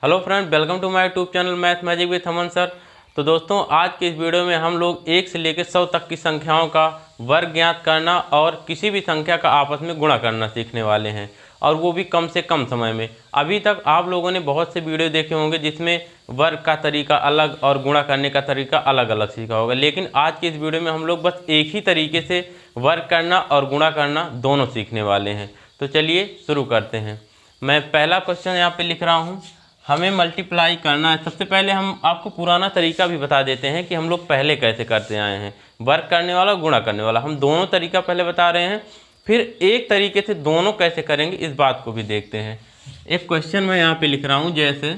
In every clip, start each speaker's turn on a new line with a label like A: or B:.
A: Hello friend, welcome to my YouTube channel Math Magic with Aman sir. तो दोस्तों, आज के इस वीडियो में हम लोग 1 से लेकर 100 तक की संख्याओं का वर्ग ज्ञात करना और किसी भी संख्या का आपस में गुणा करना सीखने वाले हैं, और वो भी कम से कम समय में। अभी तक आप लोगों ने बहुत से वीडियो देखे होंगे जिसमें वर्ग का तरीका अलग और गुणा करने का तरीका अलग अलग सीखा होगा, लेकिन आज के इस वीडियो में हम लोग बस एक ही तरीके से वर्ग करना और गुणा करना दोनों सीखने वाले हैं। तो चलिए शुरू करते हैं। मैं पहला क्वेश्चन यहाँ पे लिख रहा हूँ, हमें मल्टीप्लाई करना है। सबसे पहले हम आपको पुराना तरीका भी बता देते हैं कि हम लोग पहले कैसे करते आए हैं, वर्ग करने वाला और गुणा करने वाला। हम दोनों तरीका पहले बता रहे हैं, फिर एक तरीके से दोनों कैसे करेंगे इस बात को भी देखते हैं। एक क्वेश्चन मैं यहाँ पे लिख रहा हूँ, जैसे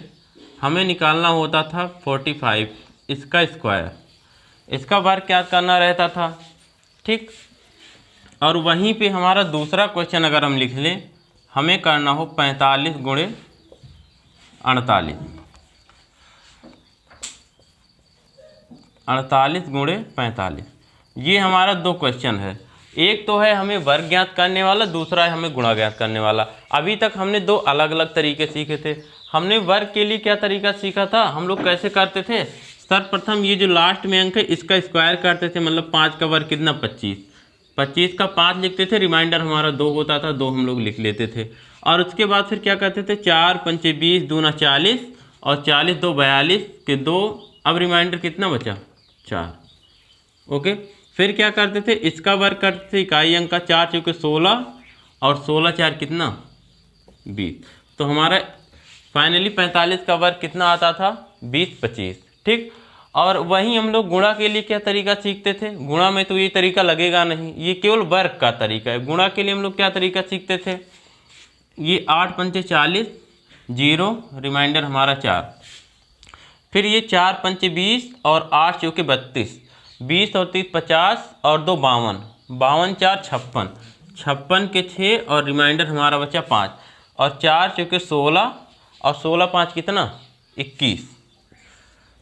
A: हमें निकालना होता था 45 इसका स्क्वायर, इसका वर्ग क्या करना रहता था, ठीक। और वहीं पे हमारा दूसरा क्वेश्चन अगर हम लिख लें, हमें करना हो 45 गुणे 48, 48 गुणे 45। ये हमारा दो क्वेश्चन है, एक तो है हमें वर्ग ज्ञात करने वाला, दूसरा है हमें गुणा ज्ञात करने वाला। अभी तक हमने दो अलग अलग तरीके सीखे थे। हमने वर्ग के लिए क्या तरीका सीखा था, हम लोग कैसे करते थे। सर्वप्रथम ये जो लास्ट में अंक है इसका स्क्वायर करते थे, मतलब 5 का वर्ग कितना 25, 25 का 5 लिखते थे, रिमाइंडर हमारा 2 होता था, 2 हम लोग लिख लेते थे। और उसके बाद फिर क्या करते थे, 4 पंचे 20 दूना 40 और 40 दो 42 के 2, अब रिमाइंडर कितना बचा 4। ओके, फिर क्या करते थे, इसका वर्ग करते थे, इकाई अंक का 4 चौके 16 और 16 4 कितना 20। तो हमारा फाइनली 45 का वर्ग कितना आता था 20 25, ठीक। और वहीं हम लोग गुणा के लिए क्या तरीका सीखते थे, गुणा में तो ये तरीका लगेगा नहीं, ये केवल वर्ग का तरीका है। गुणा के लिए हम लोग क्या तरीका सीखते थे, ये 8 पंचे 40 0 रिमाइंडर हमारा 4, फिर ये 4 पंचे 20 और 8 चौके 32, 20 और 30 50 और 2 52, 52 4 56, 56 के 6 और रिमाइंडर हमारा बचा 5 और 4 चौके 16 और 16 5 कितना 21।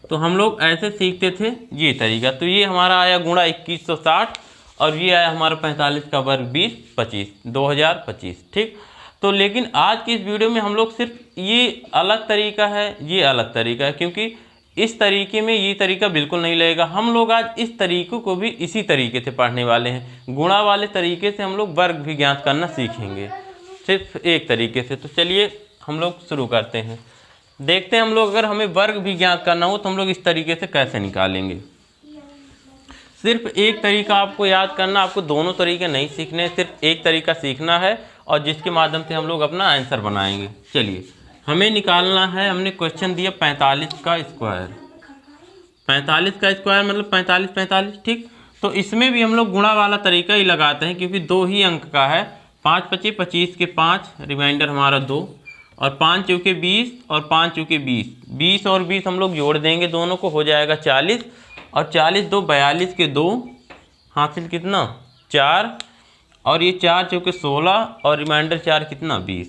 A: तो हम लोग ऐसे सीखते थे ये तरीका। तो ये हमारा आया गुणा 2160 और ये आया हमारा 45 का वर्ग 20 25 2025, ठीक। तो लेकिन आज की इस वीडियो में हम लोग सिर्फ ये अलग तरीका है, ये अलग तरीका है, क्योंकि इस तरीके में ये तरीका बिल्कुल नहीं लगेगा। हम लोग आज इस तरीक़े को भी इसी तरीके से पढ़ने वाले हैं। गुणा वाले तरीके से हम लोग वर्ग भी ज्ञात करना सीखेंगे, सिर्फ एक तरीके से। तो चलिए हम लोग शुरू करते हैं, देखते हैं हम लोग अगर हमें वर्ग भी ज्ञात करना हो तो हम लोग इस तरीके से कैसे निकालेंगे। सिर्फ एक तरीका आपको याद करना, आपको दोनों तरीके नहीं सीखने, सिर्फ एक तरीका सीखना है और जिसके माध्यम से हम लोग अपना आंसर बनाएंगे। चलिए, हमें निकालना है, हमने क्वेश्चन दिया 45 का स्क्वायर, 45 का स्क्वायर मतलब 45 45, ठीक। तो इसमें भी हम लोग गुणा वाला तरीका ही लगाते हैं, क्योंकि 2 ही अंक का है। 5 25 25 के 5 रिमाइंडर हमारा 2 और 5 चौके 20 और 5 चौके 20, 20 और 20 हम लोग जोड़ देंगे दोनों को, हो जाएगा 40 और 40 दो 42 के 2 हासिल कितना 4 और ये 4 चौके 16 और रिमाइंडर 4 कितना 20,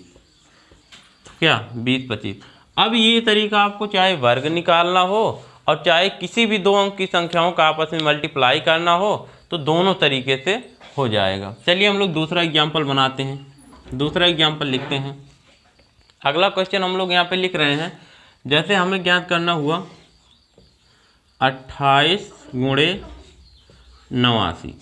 A: क्या 20 25। अब ये तरीका आपको चाहे वर्ग निकालना हो और चाहे किसी भी दो अंक की संख्याओं का आपस में मल्टीप्लाई करना हो, तो दोनों तरीके से हो जाएगा। चलिए हम लोग दूसरा एग्जाम्पल बनाते हैं, दूसरा एग्जाम्पल लिखते हैं। अगला क्वेश्चन हम लोग यहाँ पे लिख रहे हैं, जैसे हमें ज्ञात करना हुआ 28 गुणे 89,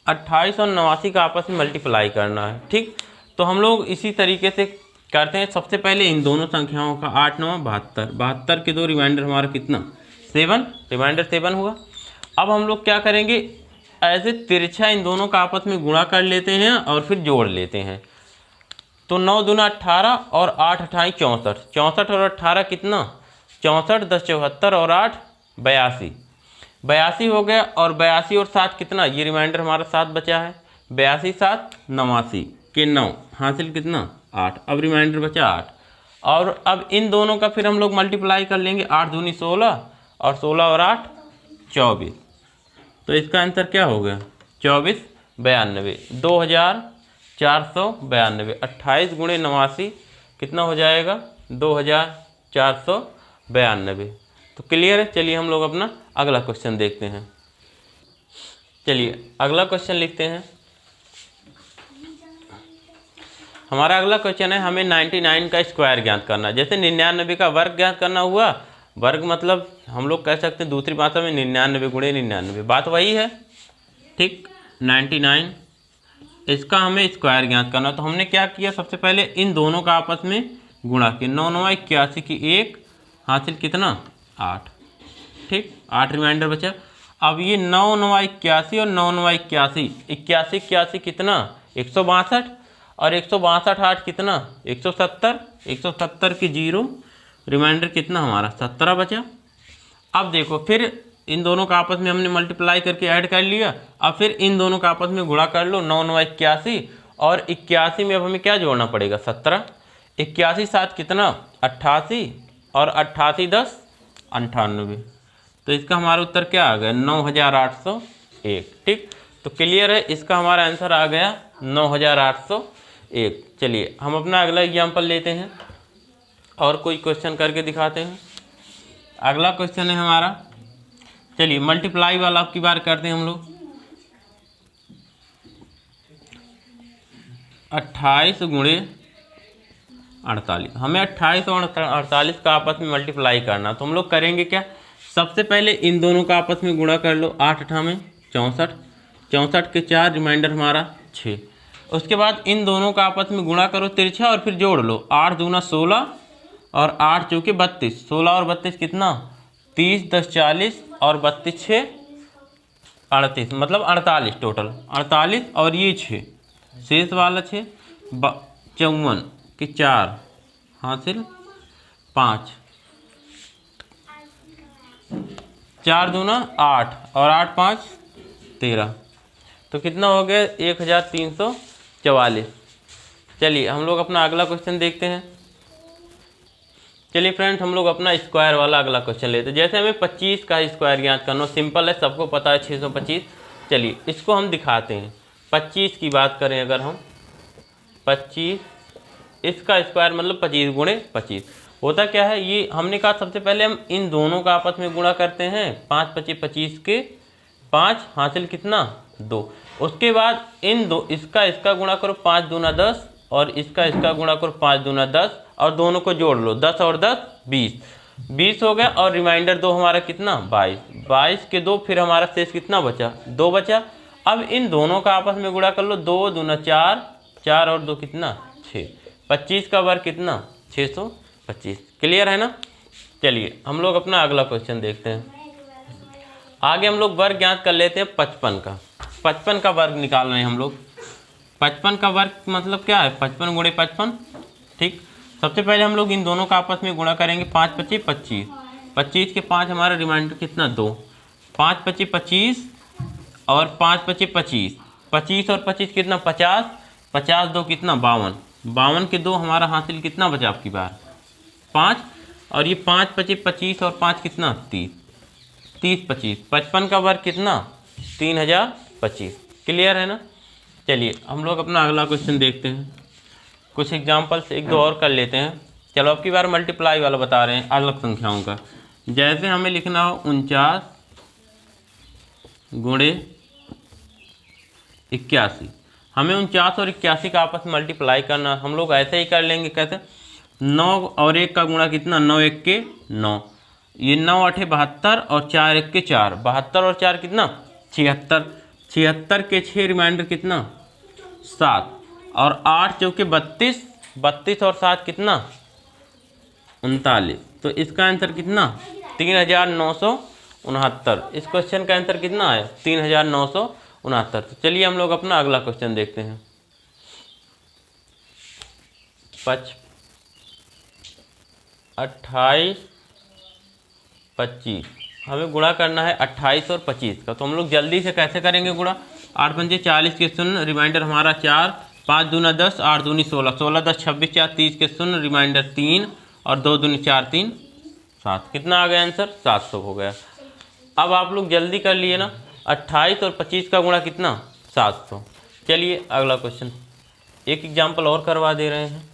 A: 28 और 89 का आपस में मल्टीप्लाई करना है, ठीक। तो हम लोग इसी तरीके से करते हैं। सबसे पहले इन दोनों संख्याओं का 8 9 72, 72 के 2 रिमाइंडर हमारा कितना 7, रिमाइंडर 7 हुआ। अब हम लोग क्या करेंगे, ऐसे तिरछा इन दोनों का आपस में गुणा कर लेते हैं और फिर जोड़ लेते हैं। तो 9 दूना 18 और 8 अठाई 64, 64 और 18 कितना 64, 10 74 और 8 82, 82 हो गया। और 82 और 7 कितना, ये रिमाइंडर हमारा 7 बचा है, 82 7 89 के 9 हासिल कितना 8, अब रिमाइंडर बचा 8। और अब इन दोनों का फिर हम लोग मल्टीप्लाई कर लेंगे, 8 दूनी 16 और 16 और 8 24। तो इसका आंसर क्या हो गया 24 92, 2492। 28 गुणे 89 कितना हो जाएगा 2492। तो क्लियर है। चलिए हम लोग अपना अगला क्वेश्चन देखते हैं। चलिए अगला क्वेश्चन लिखते हैं। हमारा अगला क्वेश्चन है हमें 99 का स्क्वायर ज्ञात करना है। जैसे 99 का वर्ग ज्ञात करना हुआ, वर्ग मतलब हम लोग कह सकते हैं दूसरी भाषा में 99 गुणे 99, बात वही है, ठीक। 99 इसका हमें स्क्वायर ज्ञात करना, तो हमने क्या किया, सबसे पहले इन दोनों का आपस में गुणा किया। 9 9 81 की 1 हासिल कितना 8, ठीक, 8 रिमाइंडर बचा। अब ये 9 9 81 और 9 9 81, 81 81 कितना 162 और 162 8 कितना 170, 170 की 0 रिमाइंडर कितना हमारा 17 बचा। अब देखो फिर इन दोनों का आपस में हमने मल्टीप्लाई करके ऐड कर लिया। अब फिर इन दोनों का आपस में गुणा कर लो, 9 9 81 और 81 में अब हमें क्या जोड़ना पड़ेगा 17, 81 7 कितना 88 और 88 10 98, तो इसका हमारा उत्तर क्या आ गया 9801, ठीक। तो क्लियर है, इसका हमारा आंसर आ गया 9801। चलिए हम अपना अगला एग्जाम्पल लेते हैं और कोई क्वेश्चन करके दिखाते हैं। अगला क्वेश्चन है हमारा, चलिए मल्टीप्लाई वाला आपकी बार करते हैं हम लोग। 28 गुणे 48, हमें 28 और 48 का आपस में मल्टीप्लाई करना, तो हम लोग करेंगे क्या, सबसे पहले इन दोनों का आपस में गुणा कर लो, 8 8 में 64, 64 के 4 रिमाइंडर हमारा 6। उसके बाद इन दोनों का आपस में गुणा करो तिरछा और फिर जोड़ लो, 8 दूना 16 और 8 चौके 32, 16 और 32 कितना 30 10 40 और 32 6 38, मतलब 48 टोटल 48 और ये 6 शेष वाला 6, 54 के 4 हासिल 5, 4 दूना 8 और 8 5 13, तो कितना हो गया 1344। चलिए हम लोग अपना अगला क्वेश्चन देखते हैं। चलिए फ्रेंड्स हम लोग अपना स्क्वायर वाला अगला क्वेश्चन लेते हैं। जैसे हमें 25 का स्क्वायर ज्ञात करना, सिंपल है, सबको पता है 625। चलिए इसको हम दिखाते हैं। 25 की बात करें अगर हम 25 इसका स्क्वायर मतलब 25 गुणे 25 होता क्या है, ये हमने कहा सबसे पहले हम इन दोनों का आपस में गुणा करते हैं, 5 25 25 के 5 हासिल कितना 2। उसके बाद इन दो इसका गुणा करो 5 दूना 10 और इसका गुणा करो 5 दूना 10 और दोनों को जोड़ लो, 10 और 10 20, 20 हो गया और रिमाइंडर 2 हमारा कितना 22, 22 के 2 फिर हमारा शेष कितना बचा 2 बचा। अब इन दोनों का आपस में गुणा कर लो, 2 दूना 4, 4 और 2 कितना 6, 25 का वर्ग कितना 625। क्लियर है ना। चलिए हम लोग अपना अगला क्वेश्चन देखते हैं। आगे हम लोग वर्ग ज्ञात कर लेते हैं 55 का। 55 का वर्ग निकाल रहे हैं हम लोग। 55 का वर्ग मतलब क्या है 55 गुणे 55, ठीक। सबसे पहले हम लोग इन दोनों का आपस में गुणा करेंगे, 5 25 25, 25 के 5 हमारा रिमाइंडर कितना 2, 5 25 25 और 5 25 25, 25 और 25 कितना 50, 50 2 कितना 52, 52 के 2 हमारा हासिल कितना बचा आपकी बार 5 और ये 5 25 25 और 5 कितना 30, 30 25, 55 का वर्ग कितना 3025। क्लियर है ना। चलिए हम लोग अपना अगला क्वेश्चन देखते हैं। कुछ एग्जाम्पल्स एक दो और कर लेते हैं। चलो अब की बार मल्टीप्लाई वाला बता रहे हैं अलग संख्याओं का। जैसे हमें लिखना हो 49 गुणे 81, हमें 49 और 81 का आपस में मल्टीप्लाई करना। हम लोग ऐसे ही कर लेंगे, कैसे 9 और 1 का गुणा कितना 9 1 के 9, ये 9 8 72 और 4 1 के 4, 72 और 4 कितना 76, 76 के 6 रिमाइंडर कितना 7 और 8 चौके 32, 32 और 7 कितना 39, तो इसका आंसर कितना 3969। इस क्वेश्चन का आंसर कितना है 3969। तो चलिए हम लोग अपना अगला क्वेश्चन देखते हैं। 28 25, हमें गुणा करना है 28 और 25 का, तो हम लोग जल्दी से कैसे करेंगे गुणा, 8 पंजे 40 के 0, रिमाइंडर हमारा 4, 5 दूना 10, 8 दूनी 16, 16 10 26 4 30 के 0, रिमाइंडर 3 और 2 दूनी 4 3 7, कितना आ गया आंसर 700 हो गया। अब आप लोग जल्दी कर लिए ना, 28 और 25 का गुणा कितना 700। चलिए अगला क्वेश्चन, एक एग्जाम्पल और करवा दे रहे हैं,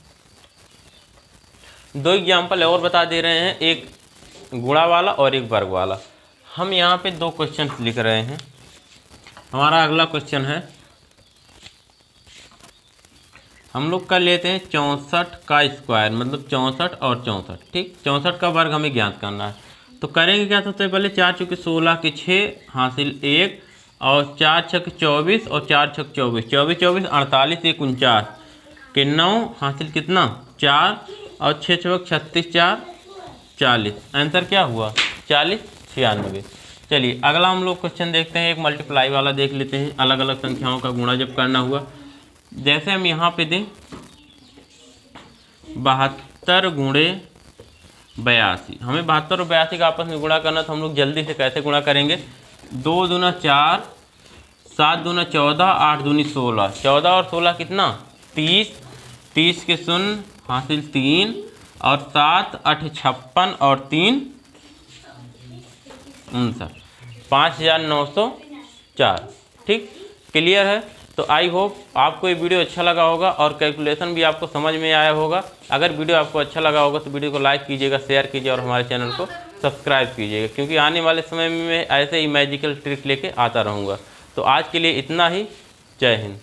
A: 2 एग्जाम्पल और बता दे रहे हैं, एक गुणा वाला और एक वर्ग वाला। हम यहाँ पे 2 क्वेश्चन लिख रहे हैं। हमारा अगला क्वेश्चन है हम लोग कर लेते हैं 64 का स्क्वायर, मतलब 64 और 64। ठीक, 64 का वर्ग हमें ज्ञात करना है। तो करेंगे क्या, सबसे पहले 4 चौके 16 के 6 हासिल 1 और 4 छक 24 और 4 छक 24, 24 24 48 1 49 के 9 हासिल कितना 4 और 6 चौक 36 4 40। आंसर क्या हुआ 40 96। चलिए अगला हम लोग क्वेश्चन देखते हैं, एक मल्टीप्लाई वाला देख लेते हैं। अलग अलग संख्याओं का गुणा जब करना हुआ, जैसे हम यहाँ पे दें 72 गुणे 82, हमें 72 और 82 का आपस में गुणा करना। तो हम लोग जल्दी से कैसे गुणा करेंगे, 2 दूना 4, 7 दूना 14, 8 दूनी 16, 14 और 16 कितना 30, 30 के शून्य हासिल 3 और 7 8 56 और 3 59, 5904। ठीक, क्लियर है। तो आई होप आपको ये वीडियो अच्छा लगा होगा और कैलकुलेशन भी आपको समझ में आया होगा। अगर वीडियो आपको अच्छा लगा होगा तो वीडियो को लाइक कीजिएगा, शेयर कीजिए और हमारे चैनल को सब्सक्राइब कीजिएगा, क्योंकि आने वाले समय में मैं ऐसे ही मैजिकल ट्रिक लेके आता रहूँगा। तो आज के लिए इतना ही। जय हिंद।